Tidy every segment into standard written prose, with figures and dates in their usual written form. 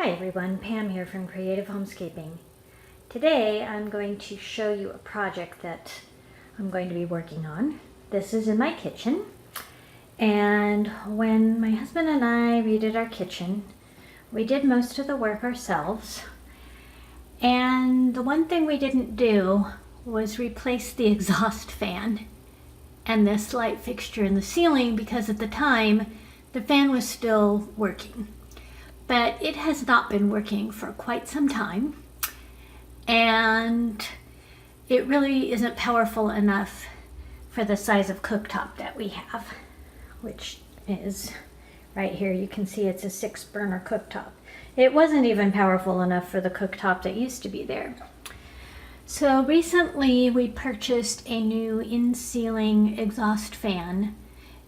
Hi everyone, Pam here from Creative Homescaping. Today I'm going to show you a project that I'm going to be working on. This is in my kitchen, and when my husband and I redid our kitchen, we did most of the work ourselves, and the one thing we didn't do was replace the exhaust fan and this light fixture in the ceiling, because at the time the fan was still working. But it has not been working for quite some time, and it really isn't powerful enough for the size of cooktop that we have, which is right here. You can see it's a 6-burner cooktop. It wasn't even powerful enough for the cooktop that used to be there. So recently we purchased a new in-ceiling exhaust fan,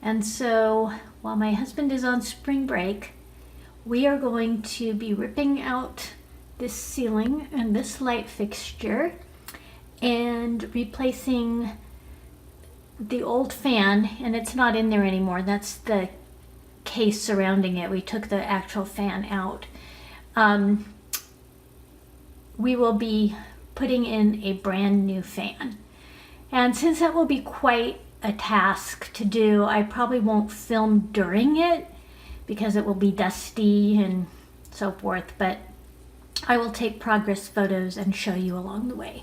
and so while my husband is on spring break, we are going to be ripping out this ceiling and this light fixture and replacing the old fan, and it's not in there anymore. That's the case surrounding it. We took the actual fan out. We will be putting in a brand new fan. And since that will be quite a task to do, I probably won't film during it because it will be dusty and so forth, but I will take progress photos and show you along the way.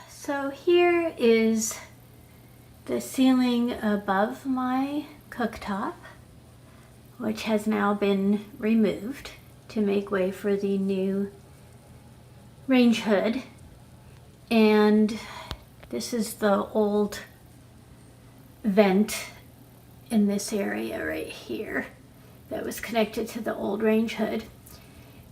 So here is the ceiling above my cooktop, which has now been removed to make way for the new range hood. And this is the old vent in this area right here that was connected to the old range hood.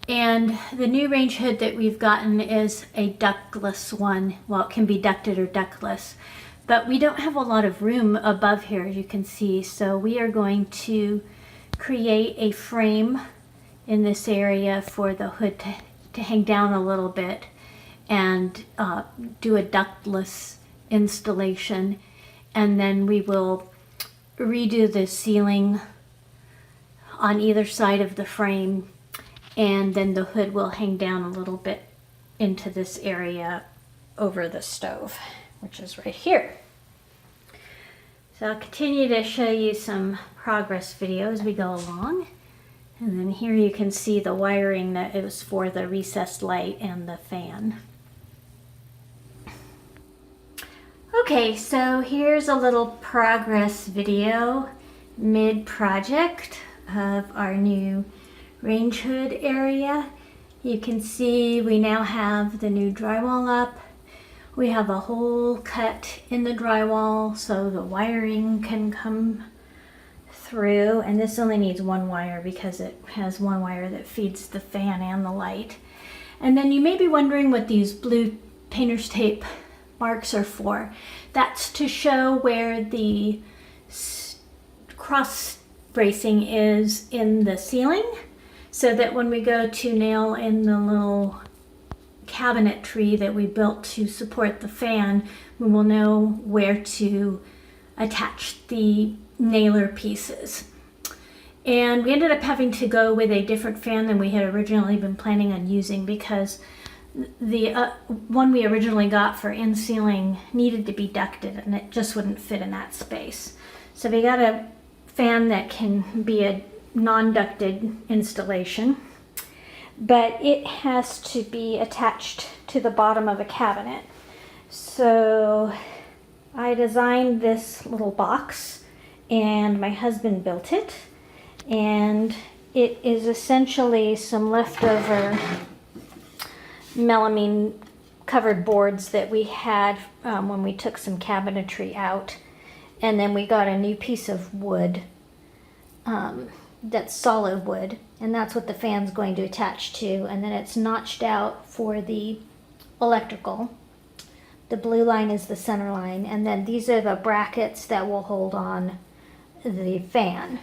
And the new range hood that we've gotten is a ductless one. Well, it can be ducted or ductless, but we don't have a lot of room above here, as you can see. So we are going to create a frame in this area for the hood to hang down a little bit and do a ductless installation. And then we will redo the ceiling on either side of the frame, and then the hood will hang down a little bit into this area over the stove, which is right here. So I'll continue to show you some progress video as we go along. And then here you can see the wiring that it was for the recessed light and the fan. Okay, so here's a little progress video mid-project of our new range hood area. You can see we now have the new drywall up. We have a hole cut in the drywall so the wiring can come through, and this only needs one wire because it has one wire that feeds the fan and the light. And then you may be wondering what these blue painter's tape marks are for. That's to show where the cross bracing is in the ceiling, so that when we go to nail in the little cabinetry that we built to support the fan, we will know where to attach the nailer pieces. And we ended up having to go with a different fan than we had originally been planning on using, because the one we originally got for in-ceiling needed to be ducted and it just wouldn't fit in that space. So we got a fan that can be a non-ducted installation, but it has to be attached to the bottom of a cabinet. So I designed this little box and my husband built it, and it is essentially some leftover melamine covered boards that we had when we took some cabinetry out, and then we got a new piece of wood that's solid wood, and that's what the fan's going to attach to, and then it's notched out for the electrical. The blue line is the center line, and then these are the brackets that will hold on the fan.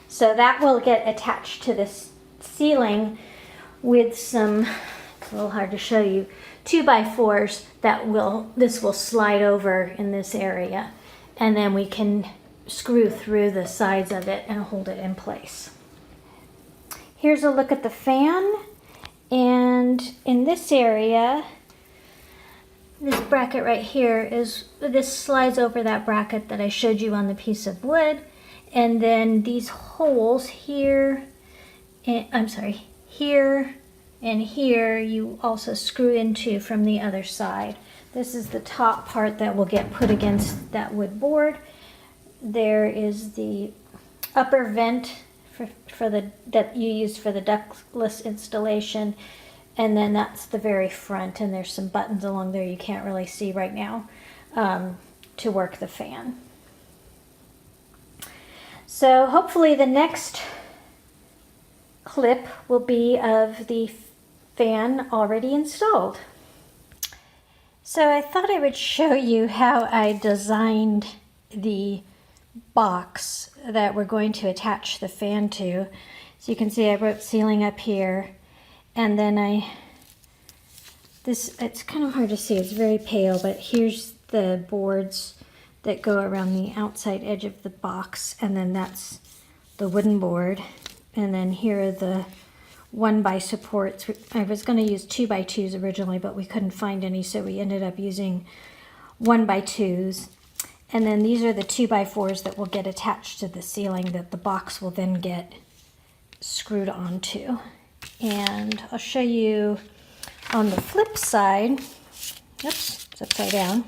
So that will get attached to this ceiling with some, it's a little hard to show you, 2x4s that this will slide over in this area, and then we can screw through the sides of it and hold it in place. Here's a look at the fan, and in this area, this bracket right here this slides over that bracket that I showed you on the piece of wood, and then these holes here, here and here you also screw into from the other side. This is the top part that will get put against that wood board. There is the upper vent that you use for the ductless installation, and then that's the very front, and there's some buttons along there you can't really see right now to work the fan. So hopefully the next clip will be of the fan already installed. So I thought I would show you how I designed the box that we're going to attach the fan to. So you can see I wrote ceiling up here, and then it's kind of hard to see, it's very pale, but here's the boards that go around the outside edge of the box, and then that's the wooden board, and then here are the 1x supports. I was going to use 2x2s originally, but we couldn't find any, so we ended up using 1x2s. And then these are the 2x4s that will get attached to the ceiling that the box will then get screwed onto. And I'll show you on the flip side. Oops, it's upside down.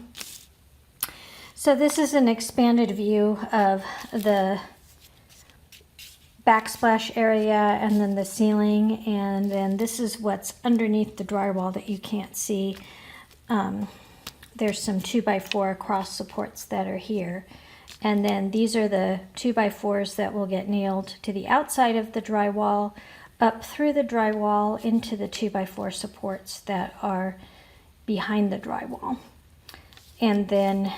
So this is an expanded view of the backsplash area and then the ceiling, and then this is what's underneath the drywall that you can't see. There's some 2x4 cross supports that are here, and then these are the 2x4s that will get nailed to the outside of the drywall, up through the drywall into the 2x4 supports that are behind the drywall. And then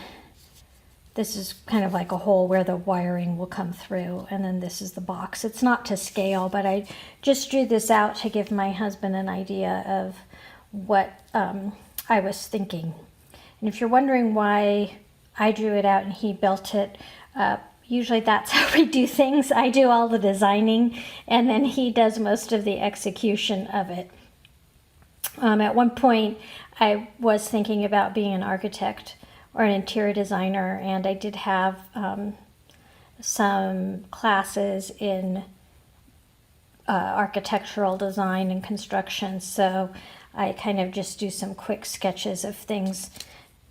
this is kind of like a hole where the wiring will come through, and then this is the box. It's not to scale, but I just drew this out to give my husband an idea of what I was thinking. And if you're wondering why I drew it out and he built it, usually that's how we do things. I do all the designing, and then he does most of the execution of it. At one point, I was thinking about being an architect or an interior designer, and I did have some classes in architectural design and construction, so I kind of just do some quick sketches of things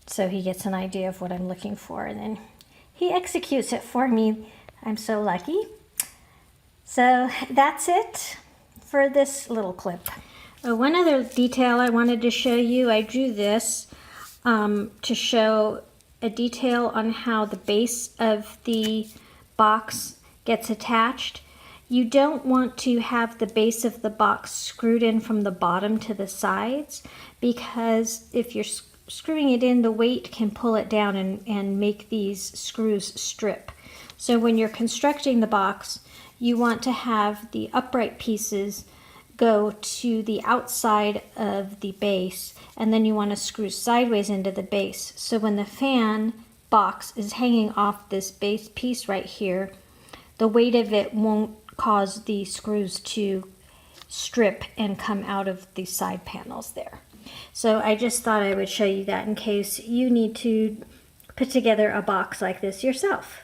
so he gets an idea of what I'm looking for, and then he executes it for me. I'm so lucky. So that's it for this little clip. One other detail I wanted to show you, I drew this to show a detail on how the base of the box gets attached. You don't want to have the base of the box screwed in from the bottom to the sides, because if you're screwing it in, the weight can pull it down and make these screws strip. So when you're constructing the box, you want to have the upright pieces go to the outside of the base, and then you want to screw sideways into the base. So when the fan box is hanging off this base piece right here, the weight of it won't cause the screws to strip and come out of the side panels there. So I just thought I would show you that in case you need to put together a box like this yourself.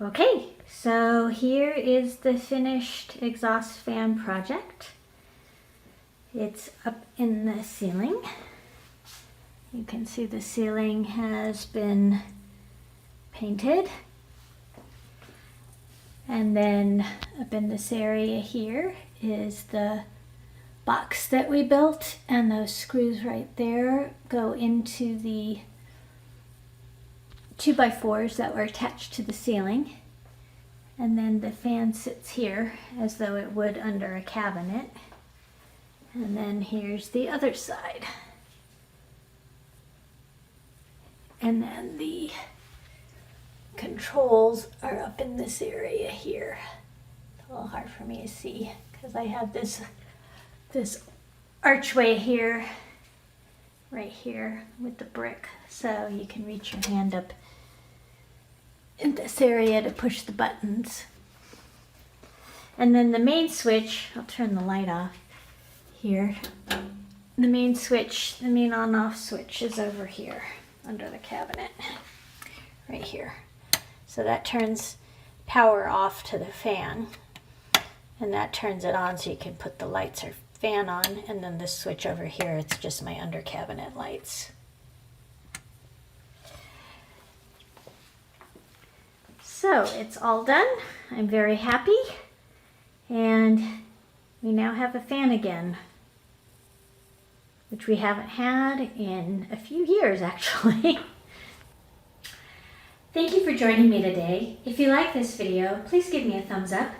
Okay, so here is the finished exhaust fan project. It's up in the ceiling. You can see the ceiling has been painted. And then up in this area here is the box that we built, and those screws right there go into the 2x4s that were attached to the ceiling. And then the fan sits here as though it would under a cabinet. And then here's the other side. And then the controls are up in this area here. It's a little hard for me to see because I have this archway here, right here with the brick, so you can reach your hand up in this area to push the buttons. And then the main switch, I'll turn the light off here. The main switch, the main on-off switch is over here under the cabinet, right here. So that turns power off to the fan, and that turns it on so you can put the lights or fan on, and then this switch over here, it's just my under cabinet lights. So it's all done. I'm very happy, and we now have a fan again, which we haven't had in a few years actually. Thank you for joining me today. If you like this video, please give me a thumbs up.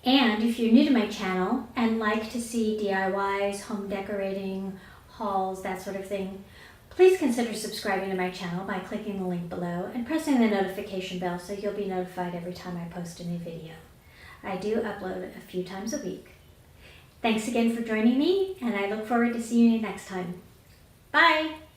And if you're new to my channel and like to see DIYs, home decorating, hauls, that sort of thing, please consider subscribing to my channel by clicking the link below and pressing the notification bell so you'll be notified every time I post a new video. I do upload a few times a week. Thanks again for joining me, and I look forward to seeing you next time. Bye!